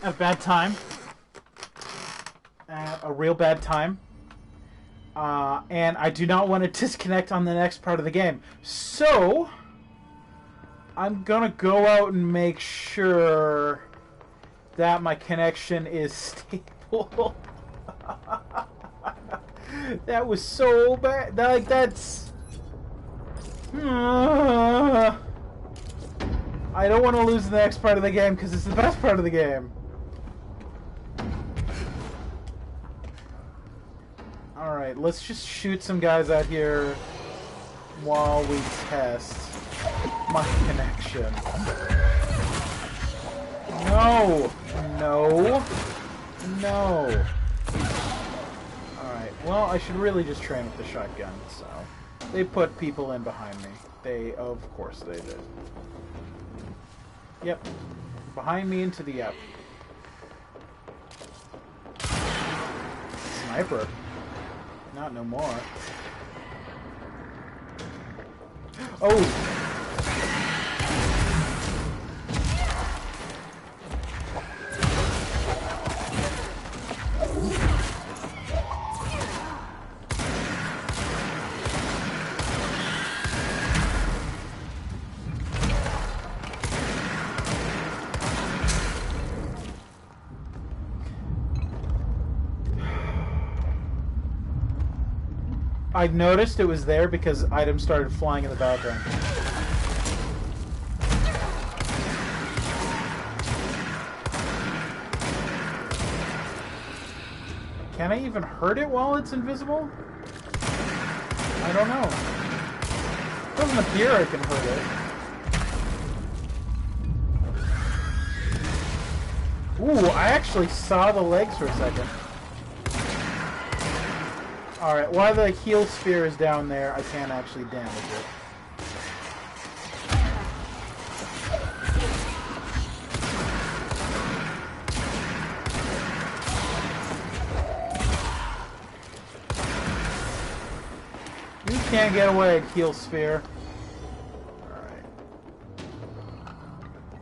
at a bad time. At a real bad time. And I do not want to disconnect on the next part of the game. So, I'm gonna go out and make sure that my connection is stable. That was so bad. That's... I don't want to lose the next part of the game because it's the best part of the game. Alright, let's just shoot some guys out here while we test my connection. No! No! No! Alright, well, I should really just train with the shotgun, so... They put people in behind me. Of course they did. Yep. Behind me into the yep. Sniper. Not no more. Oh! I noticed it was there because items started flying in the background. Can I even hurt it while it's invisible? I don't know. It doesn't appear I can hurt it. Ooh, I actually saw the legs for a second. Alright, while the heal sphere is down there, I can't actually damage it. You can't get away, heal sphere. Alright.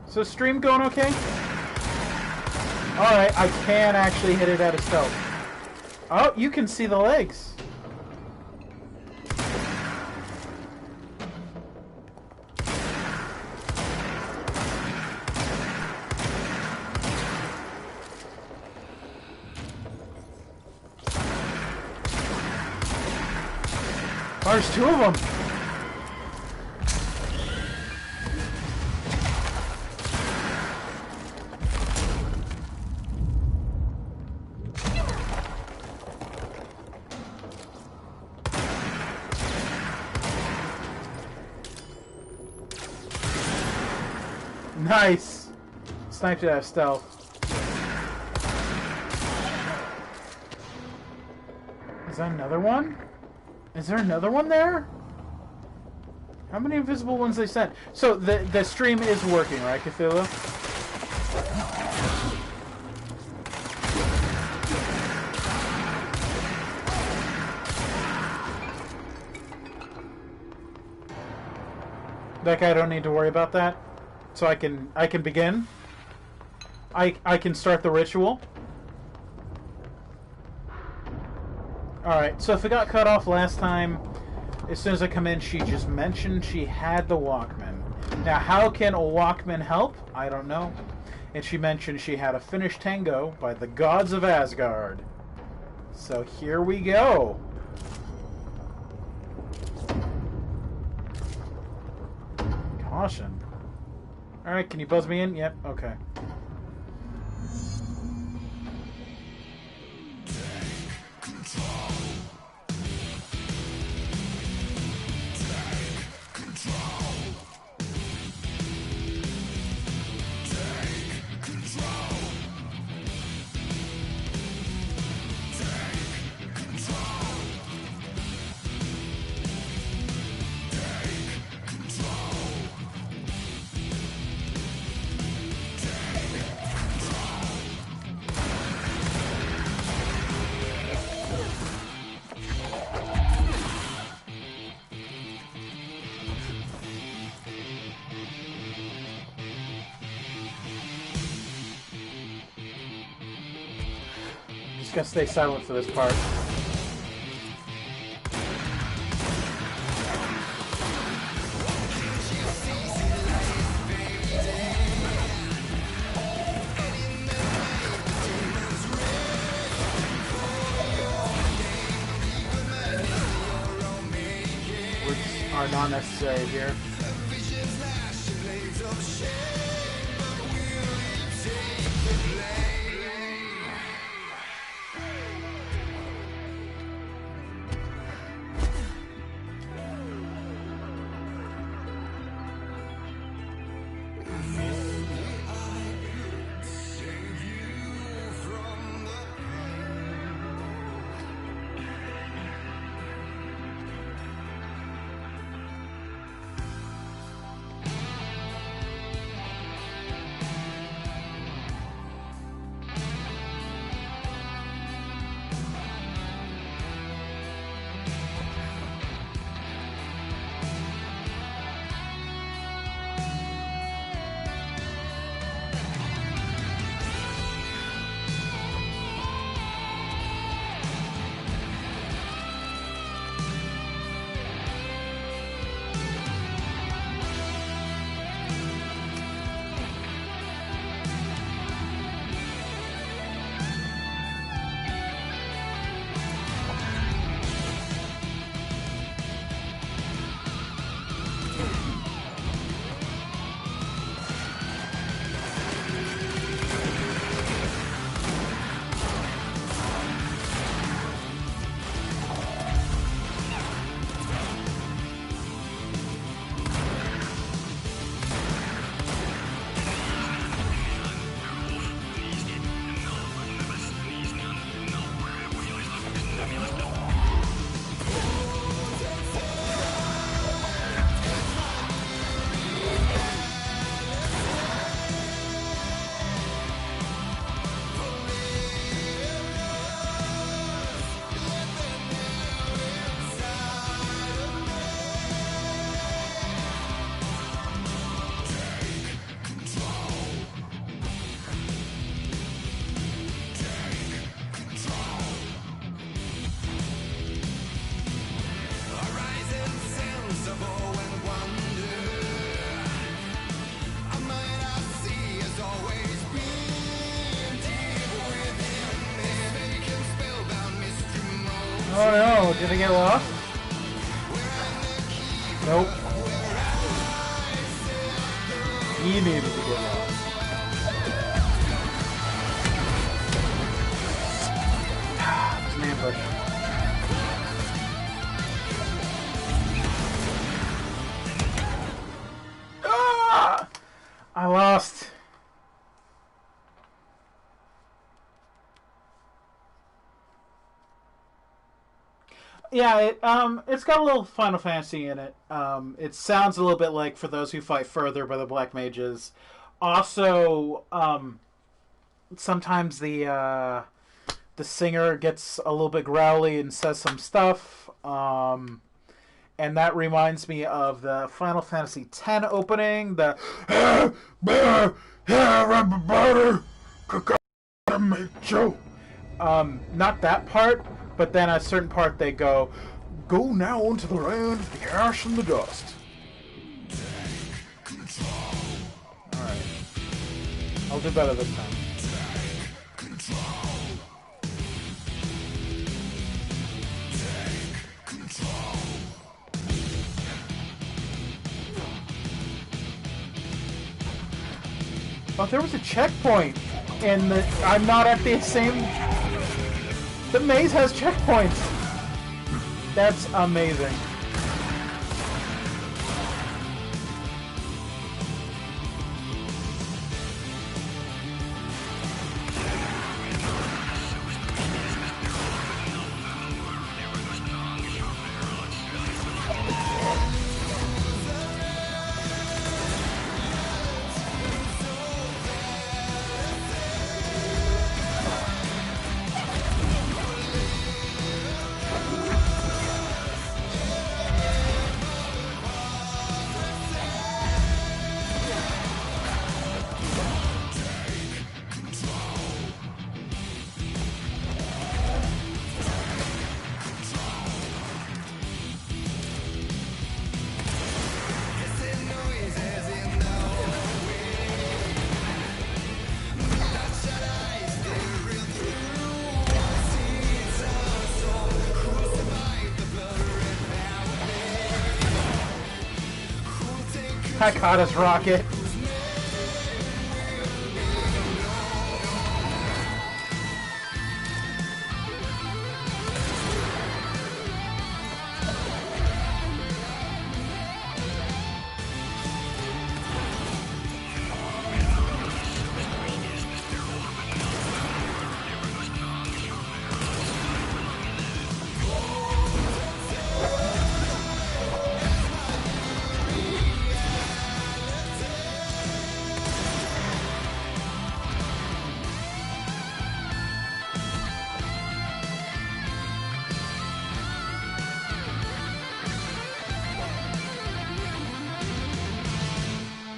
So stream going okay? Alright, I can actually hit it out of stealth. Oh, you can see the legs. There's two of them. Nice! Sniped it out of stealth. Is that another one? Is there another one there? How many invisible ones they sent? So the stream is working, right, Cthulhu? That guy, I don't need to worry about that. So I can begin. I can start the ritual. Alright, so if it got cut off last time, as soon as I come in, she just mentioned she had the Walkman. Now, how can a Walkman help? I don't know. And she mentioned she had a finished tango by the gods of Asgard. So here we go. Caution. Alright, can you buzz me in? Yep, okay. just gonna stay silent for this part. Words are not necessary here. Oh no, did I get lost? Nope. He needed to get lost. It's an ambush. Ah! I lost. Yeah, it's got a little Final Fantasy in it. It sounds a little bit like For Those Who Fight Further by the Black Mages. Also, sometimes the singer gets a little bit growly and says some stuff. And that reminds me of the Final Fantasy X opening. The not that part. But then at a certain part they go now into the land of the ash and the dust. Alright. I'll do better this time. Oh, there was a checkpoint, and I'm not at the same... The maze has checkpoints. That's amazing. Hakata's rocket.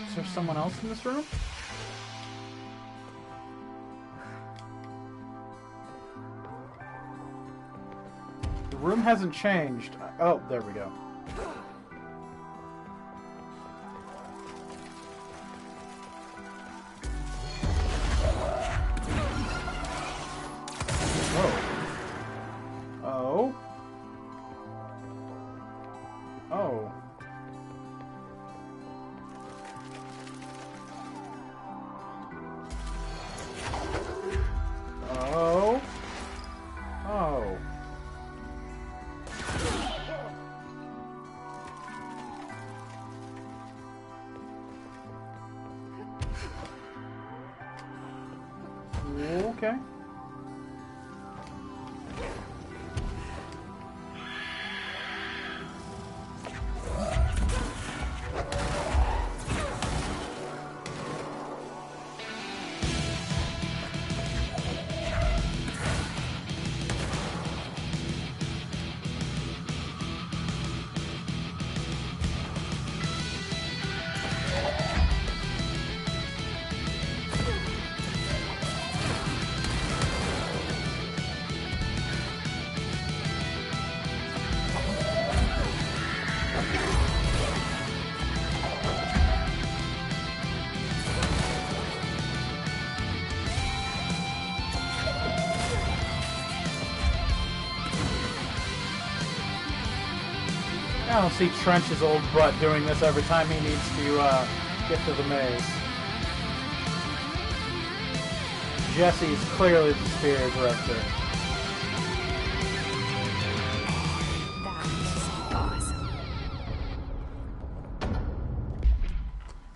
Is there someone else in this room? The room hasn't changed. Oh, there we go. Oh. Oh. Oh. Oh. Okay. I don't see Trench's old butt doing this every time he needs to get to the maze. Jesse's clearly the spirit director. That's awesome.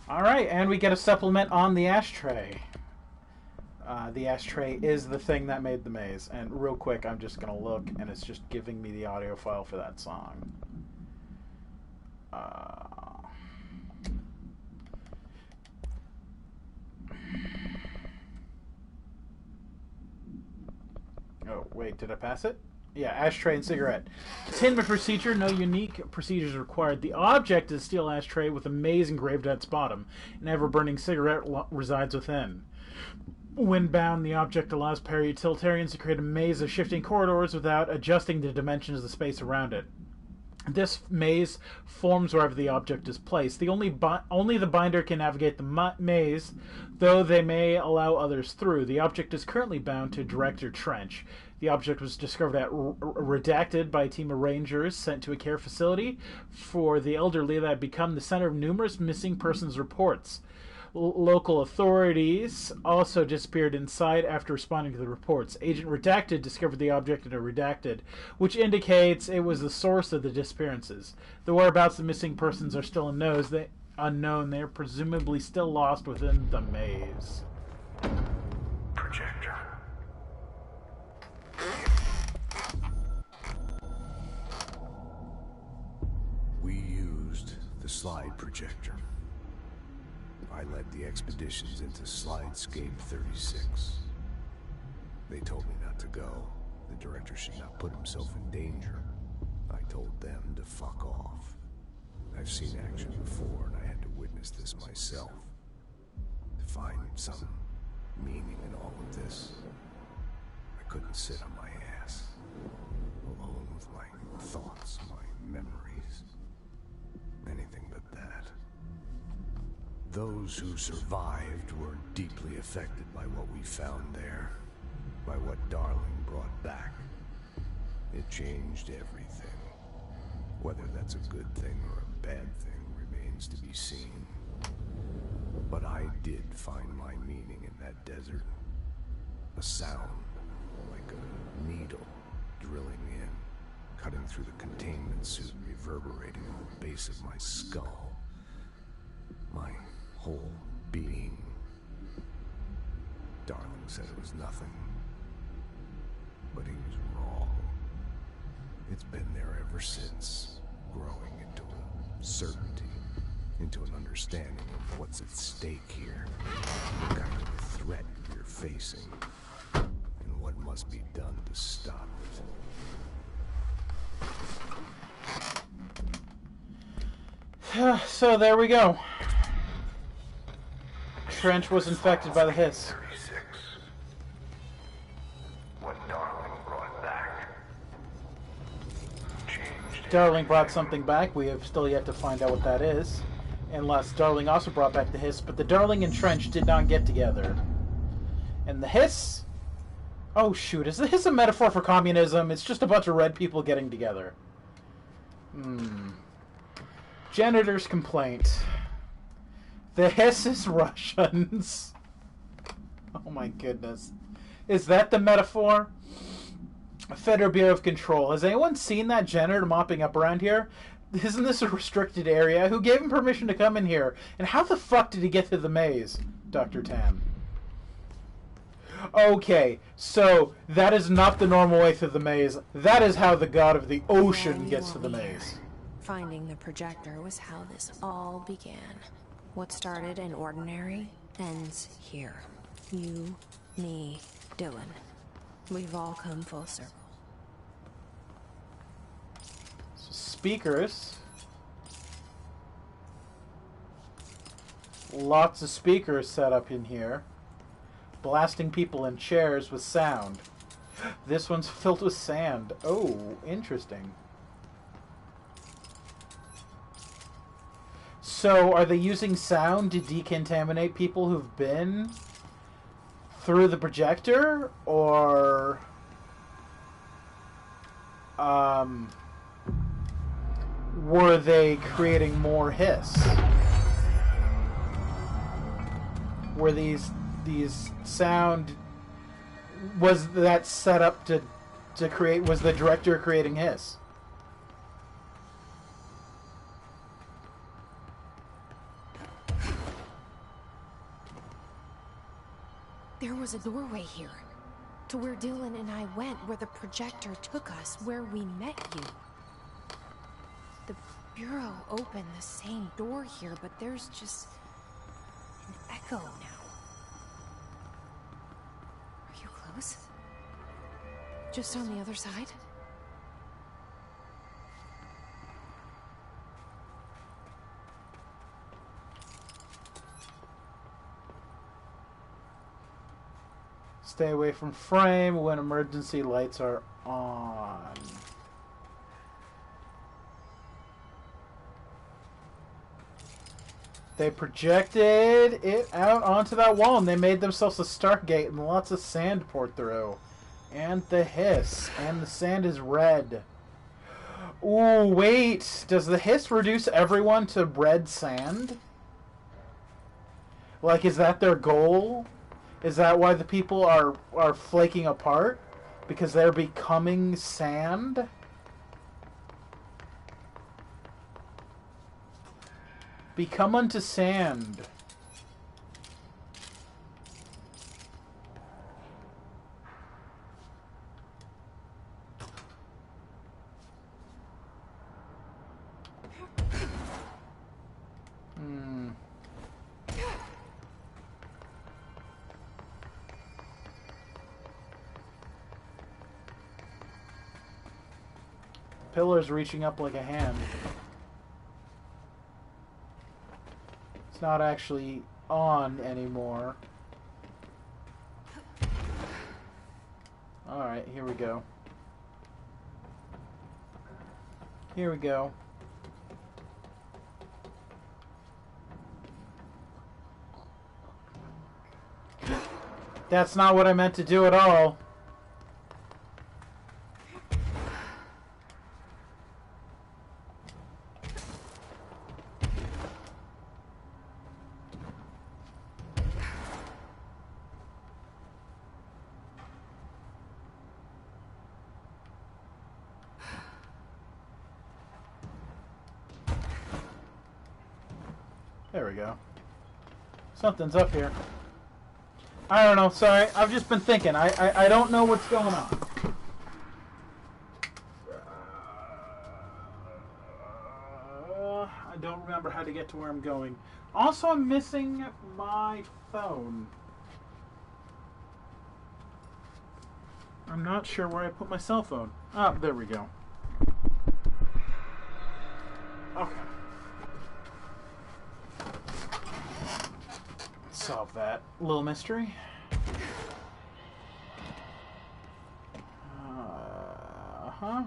Alright, and we get a supplement on the ashtray. The ashtray is the thing that made the maze. And real quick, I'm just going to look, and it's just giving me the audio file for that song. Oh, wait, did I pass it? Yeah, ashtray and cigarette. Containment procedure, no unique procedures required. The object is a steel ashtray with a maze engraved at its bottom. An ever-burning cigarette resides within. When bound, the object allows para-utilitarians to create a maze of shifting corridors without adjusting the dimensions of the space around it. This maze forms wherever the object is placed. Only the binder can navigate the maze, though they may allow others through. The object is currently bound to Director Trench. The object was discovered at Redacted by a team of rangers sent to a care facility for the elderly that had become the center of numerous missing persons reports. Local authorities also disappeared inside after responding to the reports. Agent Redacted discovered the object in a Redacted, which indicates it was the source of the disappearances. The whereabouts of missing persons are still unknown. They are presumably still lost within the maze. Projector. We used the slide projector. I led the expeditions into Slidescape 36. They told me not to go. The director should not put himself in danger. I told them to fuck off. I've seen action before, and I had to witness this myself. To find some meaning in all of this, I couldn't sit on my ass, alone with my thoughts, my memories. Anything but that. Those who survived were deeply affected by what we found there, by what Darling brought back. It changed everything. Whether that's a good thing or a bad thing remains remains to be seen. But I did find my meaning in that desert. A sound, like a needle drilling in, cutting through the containment suit, reverberating on the base of my skull. My whole being. Darling said it was nothing. But he was wrong. It's been there ever since, growing into a certainty, into an understanding of what's at stake here, what kind of threat you're facing, and what must be done to stop it. So there we go. Trench was infected by the hiss. Darling brought something back. We have still yet to find out what that is. Unless Darling also brought back the hiss, but the Darling and Trench did not get together. And the hiss... Oh shoot, is the hiss a metaphor for communism? It's just a bunch of red people getting together. Janitor's complaint. The hiss is Russians. Oh my goodness. Is that the metaphor? Federal Bureau of Control. Has anyone seen that janitor mopping up around here? Isn't this a restricted area? Who gave him permission to come in here? And how the fuck did he get to the maze, Dr. Tan? Okay, so that is not the normal way through the maze. That is how the god of the ocean gets to the maze. Finding the projector was how this all began. What started in ordinary ends here. You, me, Dylan. We've all come full circle. So speakers. Lots of speakers set up in here. Blasting people in chairs with sound. This one's filled with sand. Oh, interesting. So, are they using sound to decontaminate people who've been through the projector? Or... were they creating more hiss? Were these sound... Was that set up to create... Was the director creating hiss? There was a doorway here, to where Dylan and I went, where the projector took us, where we met you. The Bureau opened the same door here, but there's just an echo now. Are you close? Just on the other side? Stay away from frame when emergency lights are on. They projected it out onto that wall and they made themselves a Stargate and lots of sand poured through. And the hiss. And the sand is red. Ooh, wait. Does the hiss reduce everyone to red sand? Like, is that their goal? Is that why the people are flaking apart? Because they're becoming sand? Become unto sand. Pillar's reaching up like a hand. It's not actually on anymore. Alright, here we go. Here we go. That's not what I meant to do at all. There we go. Something's up here. I don't know. Sorry. I've just been thinking. I don't know what's going on. I don't remember how to get to where I'm going. Also, I'm missing my phone. I'm not sure where I put my cell phone. Ah, there we go. Okay. Solve that little mystery. Uh-huh.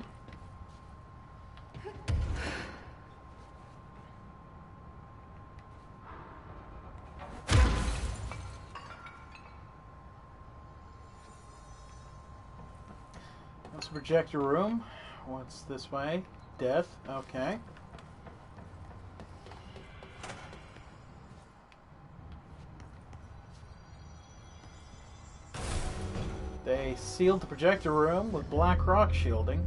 Let's project your room. What's this way? Death. Okay. They sealed the projector room with black rock shielding.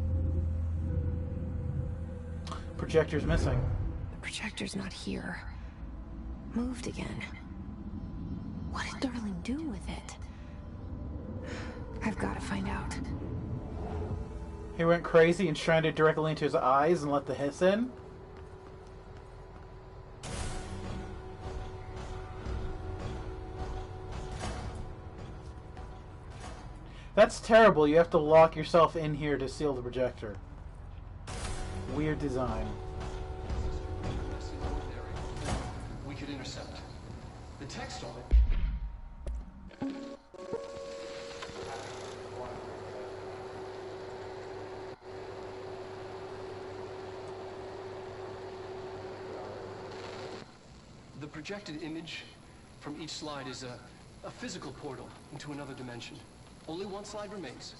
Projector's missing. The projector's not here. Moved again. What did Darling do with it? I've got to find out. He went crazy and shined it directly into his eyes and let the hiss in. That's terrible. You have to lock yourself in here to seal the projector. Weird design. We could intercept. The text on it. The projected image from each slide is a physical portal into another dimension. Only one slide remains.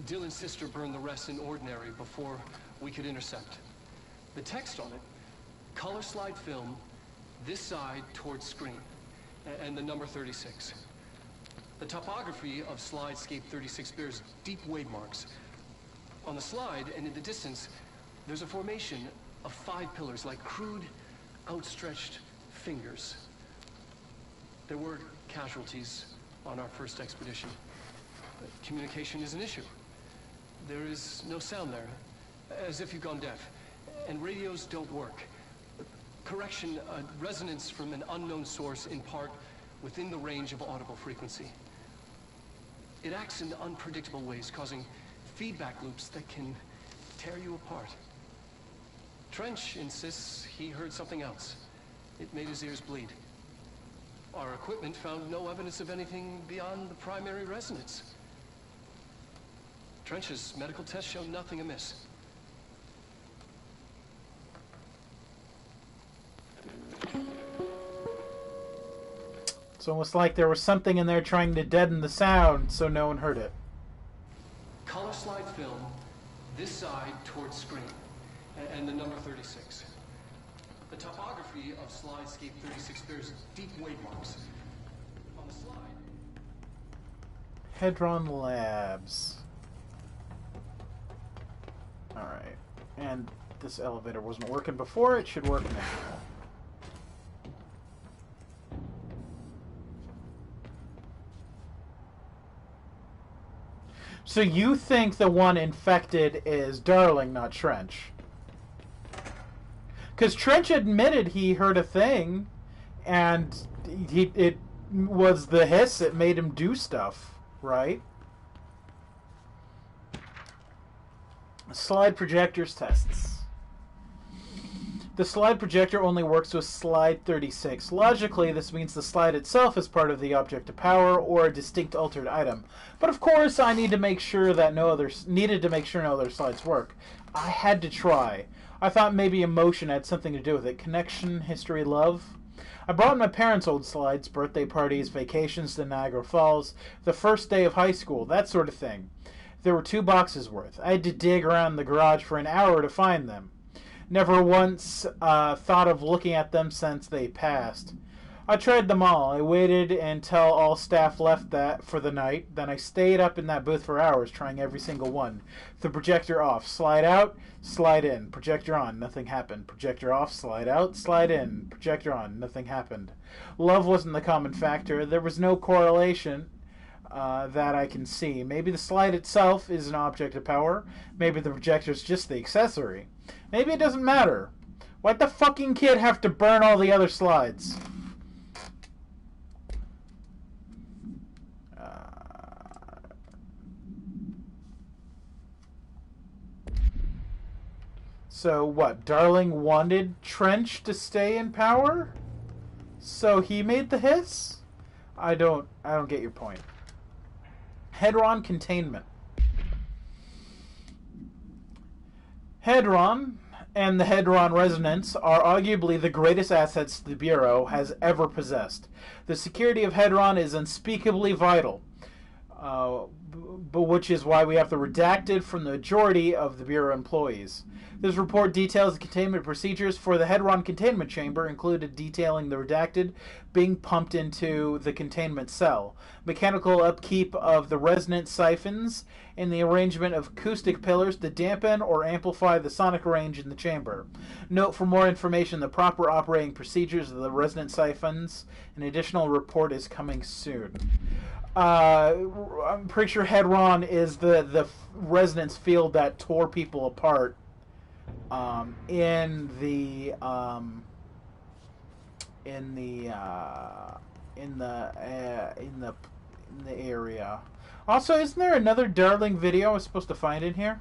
Dylan's sister burned the rest in ordinary before we could intercept. The text on it, color slide film, this side towards screen, and the number 36. The topography of slidescape 36 bears deep wave marks. On the slide and in the distance, there's a formation of 5 pillars like crude, outstretched fingers. There were casualties on our first expedition. Communication is an issue. There is no sound there, as if you've gone deaf. And radios don't work. Correction, resonance from an unknown source in part within the range of audible frequency. It acts in unpredictable ways, causing feedback loops that can tear you apart. Trench insists he heard something else. It made his ears bleed. Our equipment found no evidence of anything beyond the primary resonance. Trench's medical tests show nothing amiss. It's almost like there was something in there trying to deaden the sound so no one heard it. Color slide film, this side towards screen, and the number 36. The topography of slidescape 36 bears deep wave marks. On the slide... Hedron Labs. Alright. And this elevator wasn't working before, it should work now. So you think the one infected is Darling, not Trench? Because Trench admitted he heard a thing, and it was the hiss that made him do stuff, right? Slide projectors tests. The slide projector only works with slide 36. Logically, this means the slide itself is part of the object of power or a distinct altered item. But of course, I need to make sure that no other slides work. I had to try. I thought maybe emotion had something to do with it. Connection, history, love. I brought my parents' old slides, birthday parties, vacations to Niagara Falls, the first day of high school, that sort of thing. There were 2 boxes worth. I had to dig around the garage for an hour to find them. Never once thought of looking at them since they passed. I tried them all. I waited until all staff left that for the night. Then I stayed up in that booth for hours trying every single one. The projector off. Slide out, slide in. Projector on. Nothing happened. Projector off, slide out, slide in. Projector on. Nothing happened. Love wasn't the common factor. There was no correlation that I can see. Maybe the slide itself is an object of power. Maybe the projector's just the accessory. Maybe it doesn't matter. Why'd the fucking kid have to burn all the other slides? So what? Darling wanted Trench to stay in power? So he made the hiss? I don't get your point. Hedron containment. Hedron and the Hedron resonance are arguably the greatest assets the Bureau has ever possessed. The security of Hedron is unspeakably vital, but which is why we have to redact it from the majority of the Bureau employees. This report details the containment procedures for the Hedron containment chamber, included detailing the redacted being pumped into the containment cell, mechanical upkeep of the resonance siphons, and the arrangement of acoustic pillars to dampen or amplify the sonic range in the chamber. Note for more information the proper operating procedures of the resonance siphons. An additional report is coming soon. I'm pretty sure Hedron is the resonance field that tore people apart in the area. Also, isn't there another Darling video I was supposed to find in here?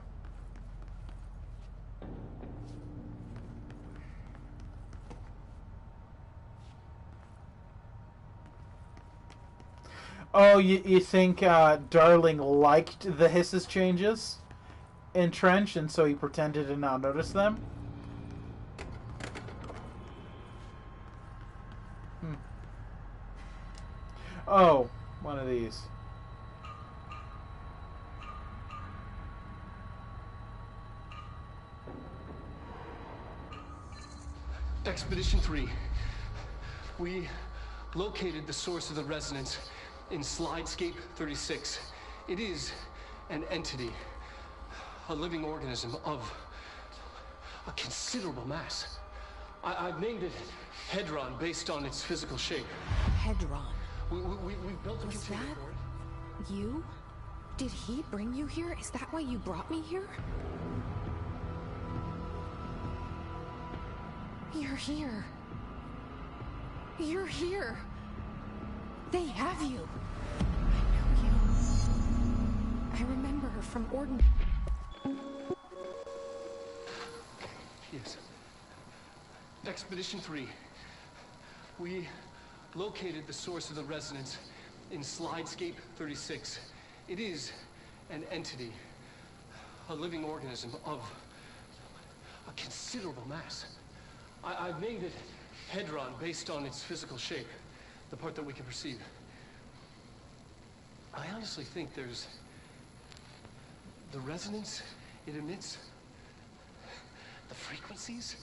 Oh, you think Darling liked the hisses changes in Trench, and so he pretended to not notice them? Oh, one of these. Expedition 3. We located the source of the resonance in Slidescape 36. It is an entity, a living organism of a considerable mass. I've named it Hedron based on its physical shape. Hedron. We built a Was container that for it. you? Did he bring you here? Is that why you brought me here? You're here. You're here. They have you. I know you. I remember her from Orden. Yes. Expedition 3. We located the source of the resonance in Slidescape 36. It is an entity, a living organism of a considerable mass. I've named it Hedron based on its physical shape, the part that we can perceive. I honestly think there's the resonance it emits, the frequencies.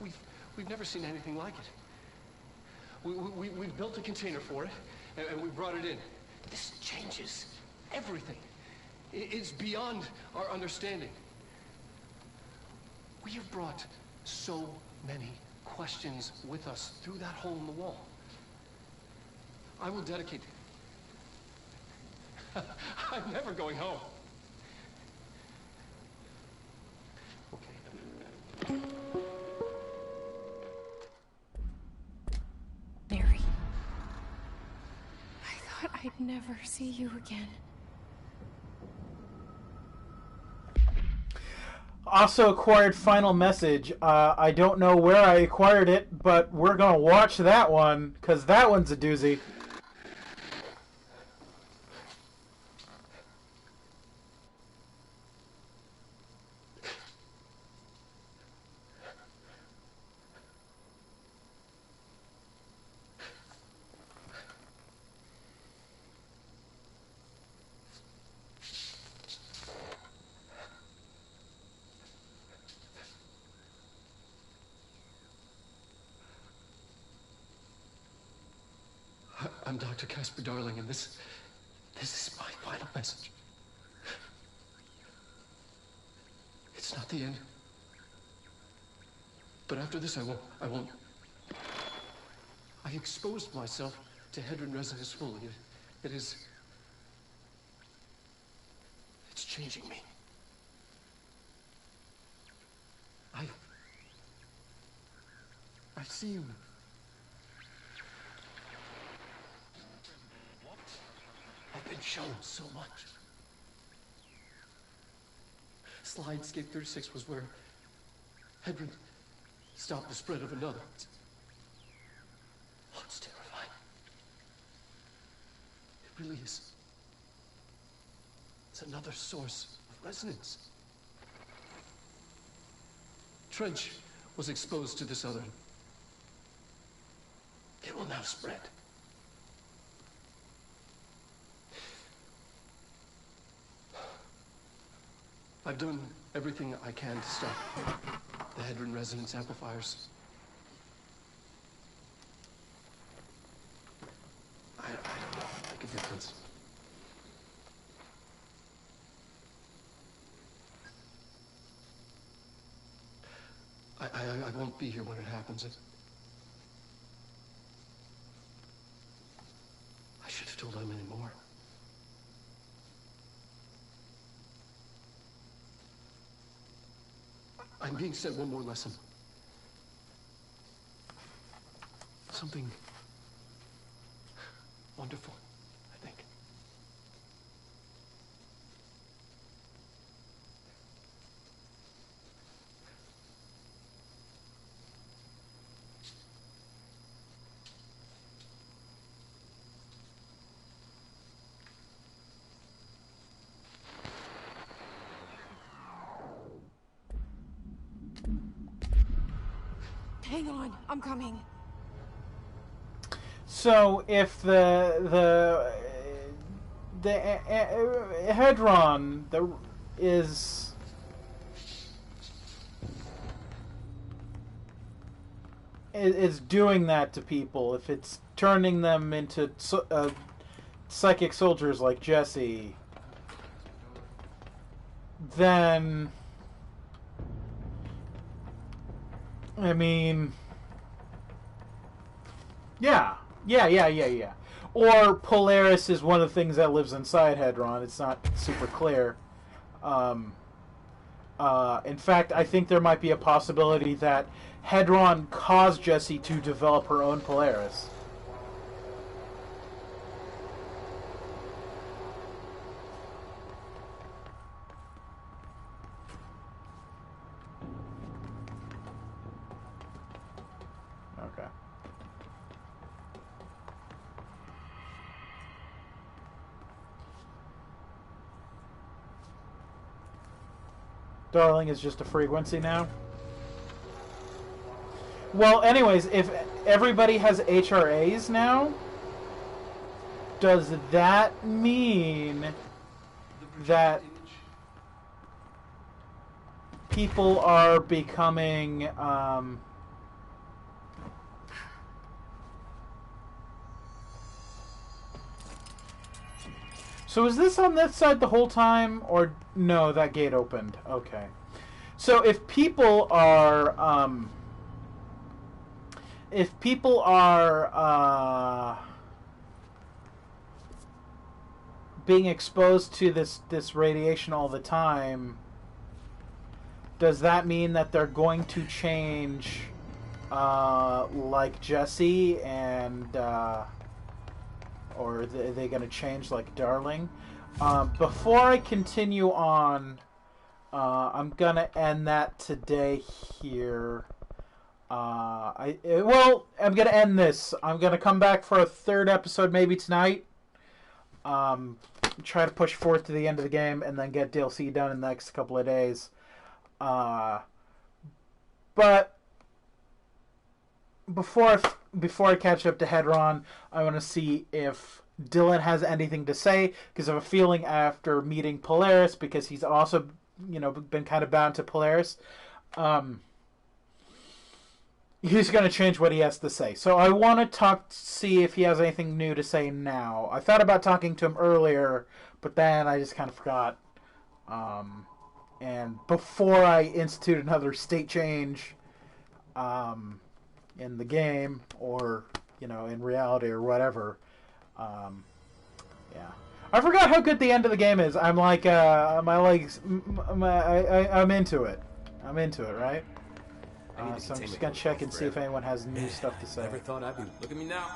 We've never seen anything like it. We've built a container for it, and we brought it in. This changes everything. It's beyond our understanding. We have brought so many questions with us through that hole in the wall. I will dedicate... I'm never going home. Okay. Mary. I thought I'd never see you again. Also acquired Final Message. I don't know where I acquired it, but we're going to watch that one, because that one's a doozy. I'm Dr. Casper Darling, and this is my final message. It's not the end. But after this, I won't. I exposed myself to Hedron resonance fully. It's changing me. I've seen. I've been shown so much. Slidescape 36 was where Hedron stopped the spread of another. Oh, it's terrifying. It really is. It's another source of resonance. Trench was exposed to this other. It will now spread. I've done everything I can to stop the Hedron resonance amplifiers. I don't know if I make a difference. I won't be here when it happens. I should have told Emily more. I'm being sent one more lesson. Something wonderful, I think. Hang on, I'm coming. So if the Hedron is doing that to people, if it's turning them into psychic soldiers like Jesse, then I mean, yeah. Or Polaris is one of the things that lives inside Hedron. It's not super clear. In fact, I think there might be a possibility that Hedron caused Jessie to develop her own Polaris. Okay. Darling is just a frequency now. Well, anyways, if everybody has HRAs now, does that mean that people are becoming so is this on this side the whole time, or no, that gate opened? Okay. So if people are being exposed to this radiation all the time, does that mean that they're going to change like Jesse, and or are they going to change like Darling? Before I continue on, I'm going to end that today here. I'm going to end this. I'm going to come back for a third episode maybe tonight. Try to push forward to the end of the game and then get DLC done in the next couple of days. But before I catch up to Hedron, I want to see if Dylan has anything to say, because I have a feeling after meeting Polaris, because he's also, been kind of bound to Polaris. he's going to change what he has to say. So I want to see if he has anything new to say now. I thought about talking to him earlier, but then I just kind of forgot. And before I institute another state change in the game, or, you know, in reality or whatever, yeah. I forgot how good the end of the game is. I'm like, my legs, I'm into it. I'm into it, right? So I'm just gonna check and see if anyone has new stuff to say. Never thought I'd be. Look at me now.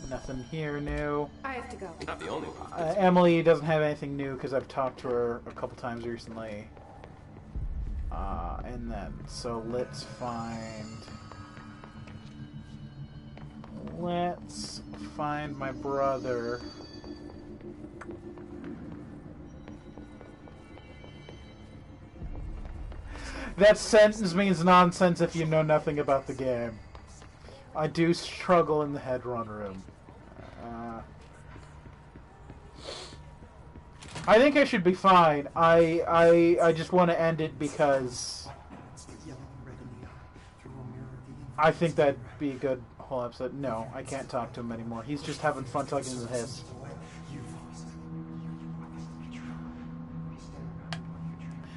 Nothing here new. I have to go. Not the only one. Emily doesn't have anything new because I've talked to her a couple times recently. And then, so let's find my brother. That sentence means nonsense if you know nothing about the game. I do struggle in the head-run room. I think I should be fine. I just want to end it because I think that'd be a good whole episode. No, I can't talk to him anymore. He's just having fun talking to the hiss.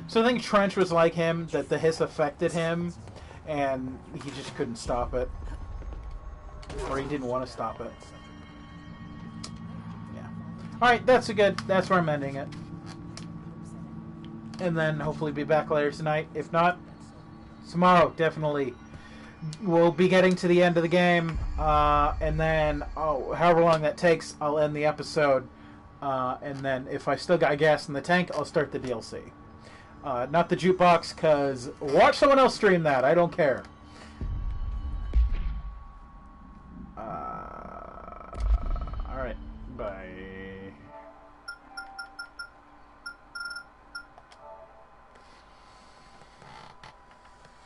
So I think Trench was like him, that the hiss affected him, and he just couldn't stop it. Or he didn't want to stop it. Yeah. Alright, that's where I'm ending it. And then hopefully be back later tonight. If not, tomorrow, definitely. We'll be getting to the end of the game, and then, however long that takes, I'll end the episode. And then if I still got gas in the tank, I'll start the DLC. Not the jukebox, because watch someone else stream that. I don't care. Alright. Bye.